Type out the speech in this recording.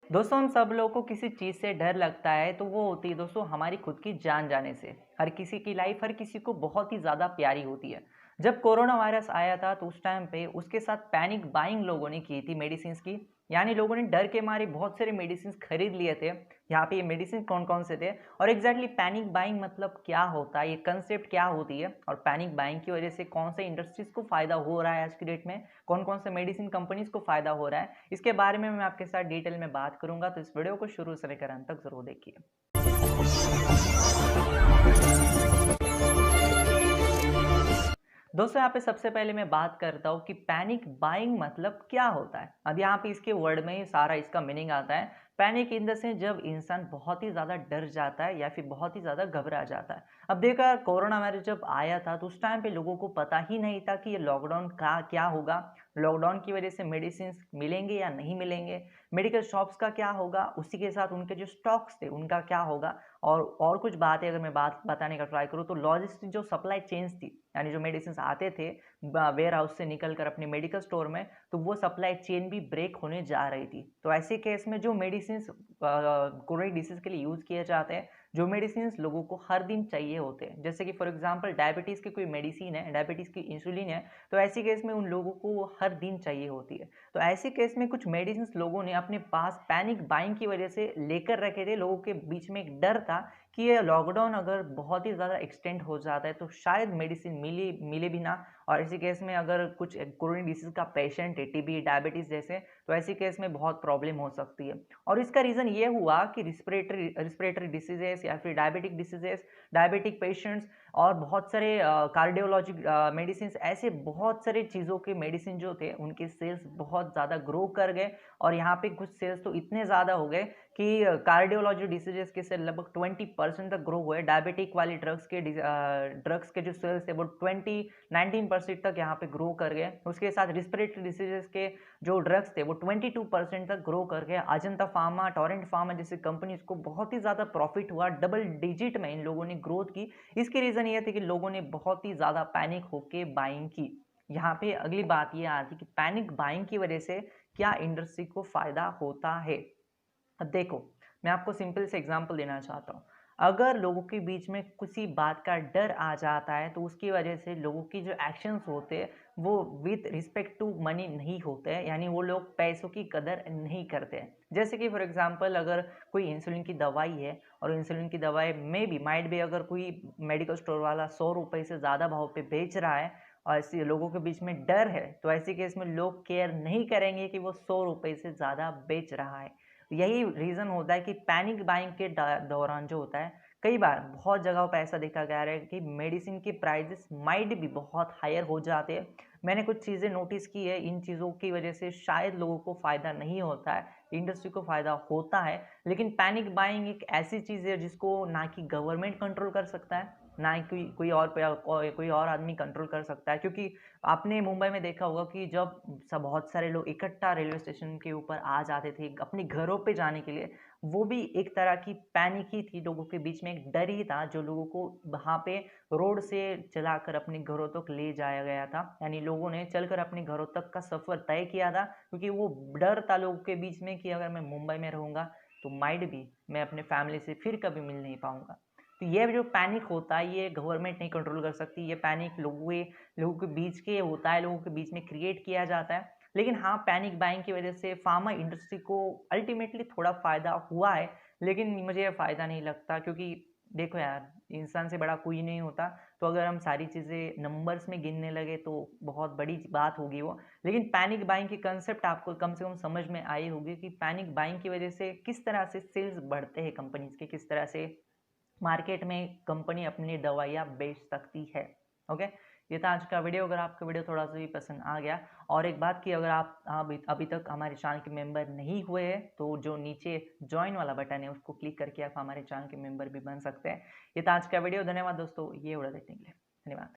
दोस्तों हम सब लोगों को किसी चीज़ से डर लगता है तो वो होती है दोस्तों हमारी खुद की जान जाने से। हर किसी की लाइफ हर किसी को बहुत ही ज़्यादा प्यारी होती है। जब कोरोना वायरस आया था तो उस टाइम पे उसके साथ पैनिक बाइंग लोगों ने की थी मेडिसिन्स की। यानी लोगों ने डर के मारे बहुत सारे मेडिसिन्स खरीद लिए थे। यहाँ पे ये मेडिसिन कौन कौन से थे और एग्जैक्टली पैनिक बाइंग मतलब क्या होता है, ये कंसेप्ट क्या होती है और पैनिक बाइंग की वजह से कौन से इंडस्ट्रीज को फायदा हो रहा है आज की डेट में, कौन कौन से मेडिसिन कंपनीज को फायदा हो रहा है, इसके बारे में मैं आपके साथ डिटेल में बात करूंगा। तो इस वीडियो को शुरू से लेकर अंत तक जरूर देखिए। दोस्तों यहाँ पे सबसे पहले मैं बात करता हूँ कि पैनिक बाइंग मतलब क्या होता है। अब यहाँ पे इसके वर्ड में ही सारा इसका मीनिंग आता है। पैनिक इन द सेंस जब इंसान बहुत ही ज़्यादा डर जाता है या फिर बहुत ही ज़्यादा घबरा जाता है। अब देखा कोरोना वायरस जब आया था तो उस टाइम पे लोगों को पता ही नहीं था कि ये लॉकडाउन का क्या होगा, लॉकडाउन की वजह से मेडिसिन मिलेंगे या नहीं मिलेंगे, मेडिकल शॉप्स का क्या होगा, उसी के साथ उनके जो स्टॉक्स थे उनका क्या होगा। और कुछ बातें अगर मैं बात बताने का ट्राई करूँ तो लॉजिस्टिक जो सप्लाई चेन्स थी, यानी जो मेडिसिन आते थे वेयर हाउस से निकल कर अपने मेडिकल स्टोर में, तो वो सप्लाई चेन भी ब्रेक होने जा रही थी। तो ऐसे केस में जो मेडिसिन कोरोनिक डिसीज के लिए यूज़ किए जाते हैं, जो मेडिसिन लोगों को हर दिन चाहिए होते हैं, जैसे कि फॉर एग्जांपल डायबिटीज़ की कोई मेडिसिन है, डायबिटीज़ की इंसुलिन है, तो ऐसे केस में उन लोगों को वो हर दिन चाहिए होती है। तो ऐसे केस में कुछ मेडिसिन लोगों ने अपने पास पैनिक बाइंग की वजह से लेकर रखे थे। लोगों के बीच में एक डर था कि ये लॉकडाउन अगर बहुत ही ज़्यादा एक्सटेंड हो जाता है तो शायद मेडिसिन मिले मिले भी ना। और इसी केस में अगर कुछ कोरोनिक डिसीज का पेशेंट है, टीबी डायबिटीज़ जैसे, तो ऐसी केस में बहुत प्रॉब्लम हो सकती है। और इसका रीज़न ये हुआ कि रिस्पिरेटरी डिसीजेस या फिर डायबिटिक डिसीजेस, डायबिटिक पेशेंट्स और बहुत सारे कार्डियोलॉजी मेडिसिन, ऐसे बहुत सारे चीज़ों के मेडिसिन जो थे उनके सेल्स बहुत ज़्यादा ग्रो कर गए। और यहाँ पे कुछ सेल्स तो इतने ज़्यादा हो गए कि कार्डियोलॉजी डिसीजेस के सेल लगभग 20% तक ग्रो हुए। डायबिटिक वाली ड्रग्स के जो सेल्स थे वो 19% तक यहाँ पे ग्रो कर गए। उसके साथ रिस्पिरेटरी डिसीजेस के जो ड्रग्स थे वो 22% तक ग्रो कर गए। अजंता फार्मा, टोरेंट फार्मा जैसे कंपनीज को बहुत ही ज़्यादा प्रॉफिट हुआ, डबल डिजिट में इन लोगों ने ग्रोथ की। इसकी रीज़न ये थी कि लोगों ने बहुत ही ज़्यादा पैनिक होके बाइंग की। यहाँ पे अगली बात ये आती कि पैनिक बाइंग की वजह से क्या इंडस्ट्री को फ़ायदा होता है। अब देखो, मैं आपको सिंपल से एग्जांपल देना चाहता हूँ। अगर लोगों के बीच में किसी बात का डर आ जाता है तो उसकी वजह से लोगों की जो एक्शंस होते हैं वो विद रिस्पेक्ट टू मनी नहीं होते हैं, यानी वो लोग पैसों की कदर नहीं करते हैं। जैसे कि फॉर एग्जांपल अगर कोई इंसुलिन की दवाई है और इंसुलिन की दवाई में भी माइट भी अगर कोई मेडिकल स्टोर वाला 100 रुपये से ज़्यादा भाव पे बेच रहा है और ऐसे लोगों के बीच में डर है, तो ऐसे केस में लोग केयर नहीं करेंगे कि वो 100 रुपये से ज़्यादा बेच रहा है। यही रीज़न होता है कि पैनिक बाइंग के दौरान जो होता है, कई बार बहुत जगहों पे ऐसा देखा गया है कि मेडिसिन के प्राइजेस माइट भी बहुत हायर हो जाते हैं। मैंने कुछ चीज़ें नोटिस की है, इन चीज़ों की वजह से शायद लोगों को फ़ायदा नहीं होता है, इंडस्ट्री को फ़ायदा होता है। लेकिन पैनिक बाइंग एक ऐसी चीज़ है जिसको ना कि गवर्नमेंट कंट्रोल कर सकता है, ना ही कोई और आदमी कंट्रोल कर सकता है। क्योंकि आपने मुंबई में देखा होगा कि जब सब बहुत सारे लोग इकट्ठा रेलवे स्टेशन के ऊपर आ जाते थे अपने घरों पे जाने के लिए, वो भी एक तरह की पैनिक ही थी। लोगों के बीच में एक डर ही था जो लोगों को वहाँ पे रोड से चलाकर अपने घरों तक ले जाया गया था। यानी लोगों ने चलकर अपने घरों तक का सफ़र तय किया था क्योंकि वो डर था लोगों के बीच में कि अगर मैं मुंबई में रहूँगा तो माइट भी मैं अपने फैमिली से फिर कभी मिल नहीं पाऊँगा। तो ये जो पैनिक होता है ये गवर्नमेंट नहीं कंट्रोल कर सकती। ये पैनिक लोगों के बीच के होता है, लोगों के बीच में क्रिएट किया जाता है। लेकिन हाँ, पैनिक बाइंग की वजह से फार्मा इंडस्ट्री को अल्टीमेटली थोड़ा फ़ायदा हुआ है, लेकिन मुझे ये फ़ायदा नहीं लगता क्योंकि देखो यार, इंसान से बड़ा कोई नहीं होता। तो अगर हम सारी चीज़ें नंबर्स में गिनने लगे तो बहुत बड़ी बात होगी वो। लेकिन पैनिक बाइंग की कंसेप्ट आपको कम से कम समझ में आई होगी कि पैनिक बाइंग की वजह से किस तरह से सेल्स बढ़ते हैं कंपनीज़ के, किस तरह से मार्केट में कंपनी अपनी दवाइयाँ बेच सकती है। ओके, ये था आज का वीडियो। अगर आपका वीडियो थोड़ा सा भी पसंद आ गया, और एक बात कि अगर आप अभी तक हमारे चैनल के मेंबर नहीं हुए हैं तो जो नीचे ज्वाइन वाला बटन है उसको क्लिक करके आप हमारे चैनल के मेंबर भी बन सकते हैं। ये था आज का वीडियो। धन्यवाद दोस्तों ये वीडियो देखने के लिए। धन्यवाद।